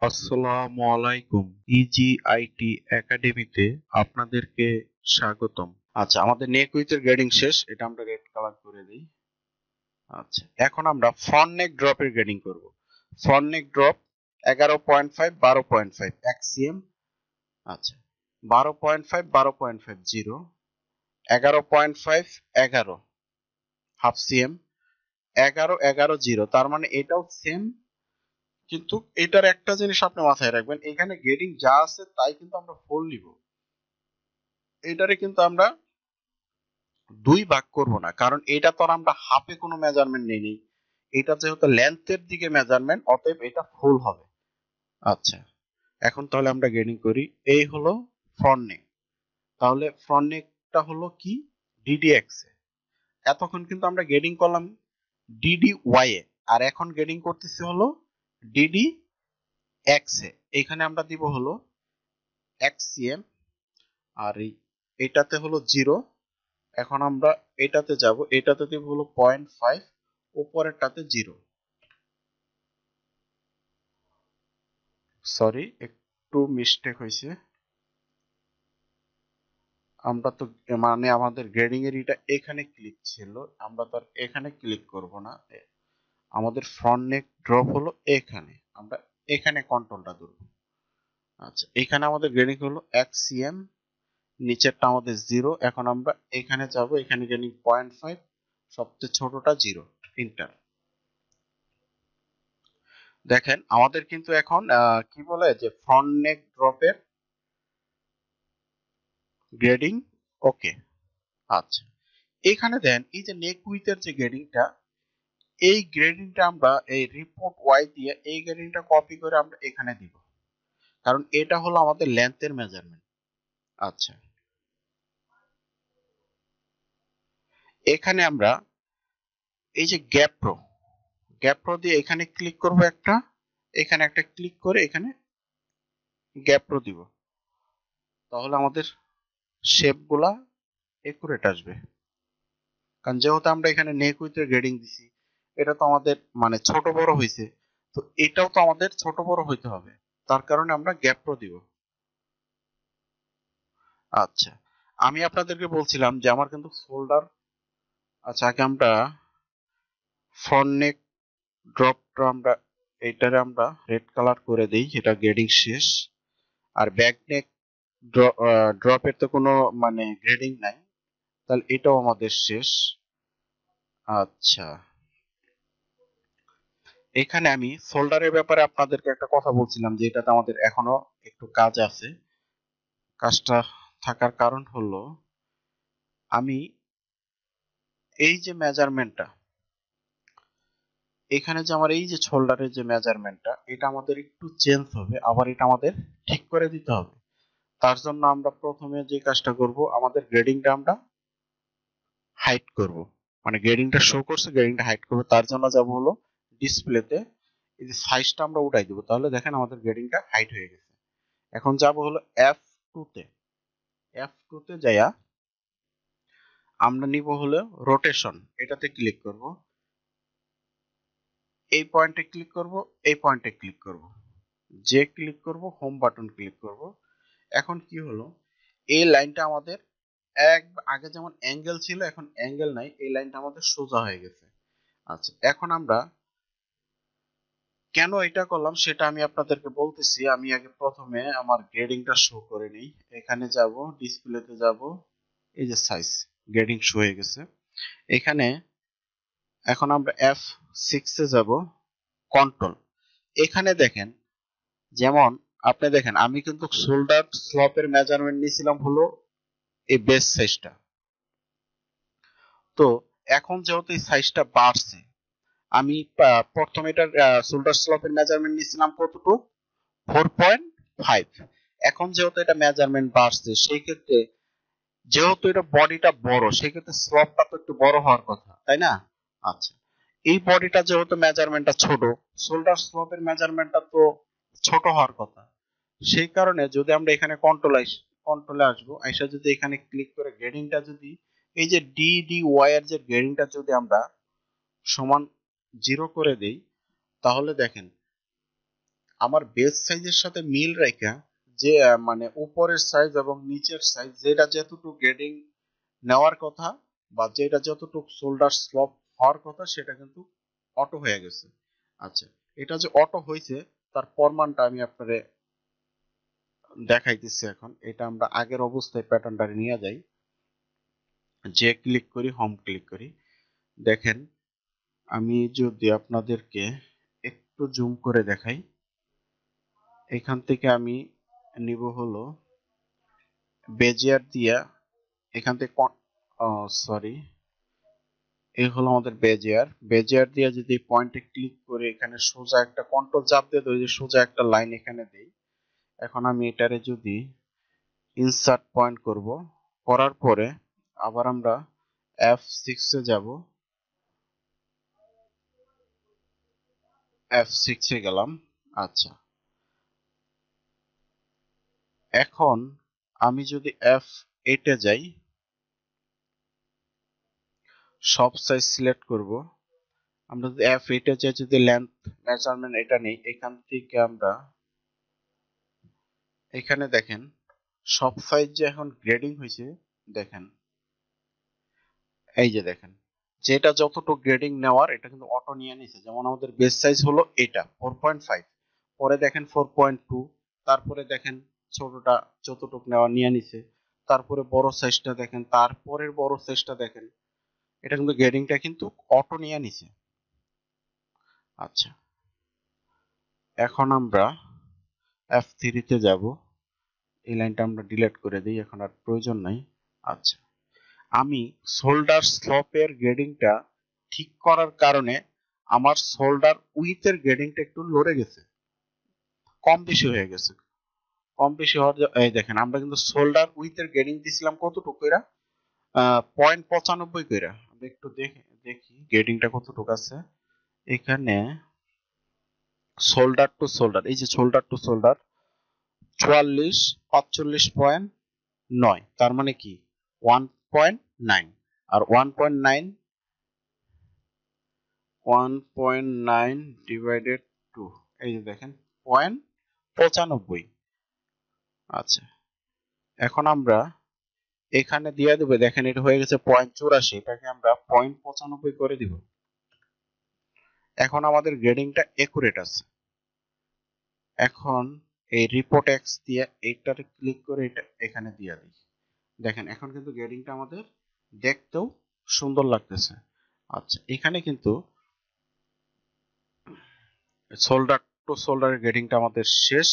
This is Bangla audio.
আসসালামু আলাইকুম। ইজিআইটি একাডেমিতে আপনাদেরকে স্বাগতম। আচ্ছা, আমাদের নেক উইথের গ্রেডিং শেষ, এটা আমরা রেড কালার করে দিই। আচ্ছা, এখন আমরা ফ্রন্ট নেক ড্রপের গ্রেডিং করব। ফ্রন্ট নেক ড্রপ 11.5 12.5 এক্সিএম। আচ্ছা, 12.5 12.5 0, 11.5 11 হাফ সিএম, 11 11 0। তার মানে এটাও সেম, কিন্তু এটার একটা জিনিস আপনি মাথায় রাখবেন, এখানে গ্রেডিং যা আছে তাই কিন্তু আমরা ফুল নিব। এটারে কিন্তু আমরা দুই ভাগ করব না, কারণ এটা তো আর আমরা হাফে কোনো মেজারমেন্ট নেই। এটা যেহেতু লেন্থের দিকে মেজারমেন্ট, অতএব এটা ফুল হবে। আচ্ছা, এখন তাহলে আমরা গ্রেডিং করি। এই হলো ফ্রন্ট নেক। তাহলে ফ্রন্ট নেকটা হলো কি, ডিডি এক্স এ। এতক্ষণ কিন্তু আমরা গ্রেডিং করলাম ডিডি ওয়াই এ, আর এখন গ্রেডিং করতেছি হলো ডিডি এক্স এ। এখানে আমরা দিব হলো এক্সিএম, আর এটাতে হলো 0। এখন আমরা এটাতে যাব, এটাতে দিব হলো 0.5, উপরেরটাতে 0। সরি, একটু মিস্টেক হয়েছে। আমরা তো মানে আমাদের গ্রেডিং এর এটা এখানে ক্লিক ছিল, আমরা তো আর এখানে ক্লিক করব না। আমাদের ফ্রন্ট নেক ড্রপ হলো এখানে, আমরা এখানে কন্ট্রোলটা ধরব। আচ্ছা, এখানে আমাদের গ্রেডিং হলো এক্সিএম, নিচেরটা আমাদের 0। এখন আমরা এখানে যাব, এখানে গ্রেডিং 0.5, সবচেয়ে ছোটটা 0, ইন্টার। দেখেন আমাদের কিন্তু এখন কি বলে যে ফ্রন্ট নেক ড্রপের গ্রেডিং ওকে। আচ্ছা, এখানে দেন এই যে নেক উইথের যে গ্রেডিংটা, এই গ্রেডিংটা আমরা এই রিপোর্ট ওয়াই দিয়ে এই গ্রেডিংটা কপি করে আমরা এখানে দিব, কারণ এটা হলো আমাদের লেন্থের মেজারমেন্ট। আচ্ছা, এখানে আমরা এই যে গ্যাপ প্রো দিয়ে এখানে ক্লিক করব একটা, এখানে একটা ক্লিক করে এখানে গ্যাপ প্রো দিব, তাহলে আমাদের শেপগুলা একুরেট আসবে। কারণ যেহেতু আমরা এখানে নেক উইথের গ্রেডিং দিছি, এটা তো আমাদের মানে ছোট বড় হয়েছে, তো এটাও তো আমাদের ছোট বড় হইতে হবে, তার কারণে আমরা গ্যাপ প্রো দিব। আচ্ছা, আমি আপনাদেরকে বলছিলাম যে আমার কিন্তু ফোল্ডার। আচ্ছা, আগে আমরা ফ্রন্ট নেক ড্রপটা আমরা এইটারে আমরা রেড কালার করে দেই, এটা গ্রেডিং শেষ। আর ব্যাক নেক ড্রপের তো কোনো মানে গ্রেডিং নাই, তাহলে এটাও আমাদের শেষ। আচ্ছা, এখানে আমি ফোল্ডারের ব্যাপারে আপনাদেরকে একটা কথা বলছিলাম যে এটাতে আমাদের এখনো একটু কাজ আছে। কাজটা থাকার কারণ হলো, আমি এই যে মেজারমেন্টটা, এখানে যে আমার এই যে শোল্ডারের যে মেজারমেন্টটা, এটা আমাদের একটু চেঞ্জ হবে, আবার এটা আমাদের ঠিক করে দিতে হবে। তার জন্য আমরা প্রথমে যে কাজটা করব, আমাদের গ্রেডিংটা আমরা হাইড করব। মানে গ্রেডিংটা শো করছে, গ্রেডিংটা হাইড করব। তার জন্য যাব হলো ডিসপ্লেতে, এই যে সাইজটা আমরা উঠাই দেব, তাহলে দেখেন আমাদের গ্রেডিংটা হাইড হয়ে গেছে। এখন যাব হলো F2 তে। F2 তে যাইয়া আমরা নিব হলো রোটেশন, এটাতে ক্লিক করব, এই পয়েন্টে ক্লিক করব, এই পয়েন্টে ক্লিক করব, যে ক্লিক করব হোম বাটন ক্লিক করব। এখন কি হলো, এই লাইনটা আমাদের এক আগে যেমন অ্যাঙ্গেল ছিল, এখন অ্যাঙ্গেল নাই, এই লাইনটা আমাদের সোজা হয়ে গেছে। আচ্ছা, এখন আমরা কেন এটা করলাম সেটা আমি আপনাদেরকে বলতেছি। আমি আগে প্রথমে আমার গ্রেডিংটা শো করে নিই। এখানে যাব, ডিসপ্লেতে যাব, এই যে সাইজ, গ্রেডিং শো হয়ে গেছে এখানে। এখন আমরা F6 এ যাব, কন্ট্রোল। এখানে দেখেন, যেমন আপনি দেখেন আমি কিন্তু শোল্ডার স্লপের মেজারমেন্ট নিয়েছিলাম হলো এই বেস সাইজটা। তো এখন যেহেতু এই সাইজটা বাড়ছে, আমি প্রথমে এটার শোল্ডার স্লপের মেজারমেন্ট নিয়েছিলাম কতটুকু, 4.5। এখন যেহেতু এটা মেজারমেন্ট বাড়ছে, সেই ক্ষেত্রে যেহেতু এটা বডিটা বড়, সেই ক্ষেত্রে স্লপটা তো একটু বড় হওয়ার কথা, তাই না? আচ্ছা, এই বডিটা যেহেতু মেজারমেন্টটা ছোট, শোল্ডার স্লপের মেজারমেন্টটা তো ছোট হওয়ার কথা। সেই কারণে যদি আমরা এখানে কন্ট্রোলে আসবো, আইসা যদি এখানে ক্লিক করে গ্রেডিংটা যদি এই যে ডি ডি ওয়াই এর যে গ্রেডিংটা যদি আমরা সমান 0 করে দেই, তাহলে দেখেন আমার বেস সাইজের সাথে মিল রেখা যে মানে উপরের সাইজ এবং নিচের সাইজ যেটা যতটুকু গ্রেডিং নেওয়ার কথা বা যেটা যতটুকু শোল্ডার স্লপ হওয়ার কথা সেটা কিন্তু অটো হয়ে গেছে। আচ্ছা, এটা যে অটো হয়েছে তার প্রমাণটা আমি আপনারে দেখাইতেছি। এখন এটা আমরা আগের অবস্থায় প্যাটার্নটা নিয়ে যাই, যে ক্লিক করি, হোম ক্লিক করি। দেখেন আমি যদি আপনাদেরকে একটু জুম করে দেখাই, এখান থেকে আমি নিব হলো বেজিয়ার দিয়া, এখান থেকে সরি, এই হলো আমাদের বেজিয়ার দিয়ে যদি পয়েন্টে ক্লিক করে এখানে সোজা একটা কন্ট্রোল চাপ দিয়ে ধরে সোজা একটা লাইন এখানে দেই। এখন আমি এটারে যদি ইনসার্ট পয়েন্ট করব, করার পরে আবার আমরা F6 এ যাব, F6 এ গেলাম। আচ্ছা, এখন আমি যদি F8 এ যাই, সব সাইজ সিলেক্ট করব। আমরা যদি F8 এ যাই, যদি লেন্থ মেজারমেন্ট এটা নেই, এখান থেকে আমরা এখানে দেখেন সব সাইজ যে এখন গ্রেডিং হয়েছে, দেখেন এই যে দেখেন যেটা যতটুকু গ্রেডিং নেওয়ার এটা কিন্তু অটো নিয়ে নিছে। যেমন আমাদের বেস সাইজ হলো এটা 4.5, পরে দেখেন 4.2, তারপরে দেখেন ছোটটা যতটুকু নেওয়া নিয়ে নিছে, তারপরে বড় সাইজটা দেখেন, তারপরের বড় সাইজটা দেখেন, এটা কিন্তু গ্রেডিংটা কিন্তু অটো নিয়ে নিছে। আচ্ছা, এখন আমরা F3 তে যাব, এই লাইনটা আমরা ডিলিট করে দিই, এখন আর প্রয়োজন নাই। আচ্ছা, আমি শোল্ডার স্লপের গ্রেডিংটা ঠিক করার কারণে আমার শোল্ডার উইথের গ্রেডিংটা একটু লড়ে গেছে, কম বেশি হয়ে গেছে। কম বেশি হওয়ার এই দেখেন আমরা কিন্তু শোল্ডার উইথের গ্রেডিং দিছিলাম কতটুকু কইরা, 0.95 কইরা। আমরা একটু দেখি গ্রেডিংটা কতটুকু আছে এখানে। শোল্ডার টু শোল্ডার, এই যে শোল্ডার টু শোল্ডার 44 45.9, তার মানে কি 1.9, আর 1.9 1.9 ডিভাইডেড 2, এই যে দেখেন 0.95। আচ্ছা, এখন আমরা এখানে দিয়ে দেবো, দেখেন এটা হয়ে গেছে 0.84, এটাকে আমরা 0.95 করে দিব। এখন আমাদের গ্রেডিংটা একুরেট আছে। এখন এই রিপোর্ট এক্স দিয়ে এইটাতে ক্লিক করে এটা এখানে দিয়ে দিই। দেখেন এখন কিন্তু গ্রেডিংটা আমাদের দেখতেও সুন্দর লাগতেছে। আচ্ছা, এখানে কিন্তু শোল্ডার টু শোল্ডারের গ্রেডিংটা আমাদের শেষ।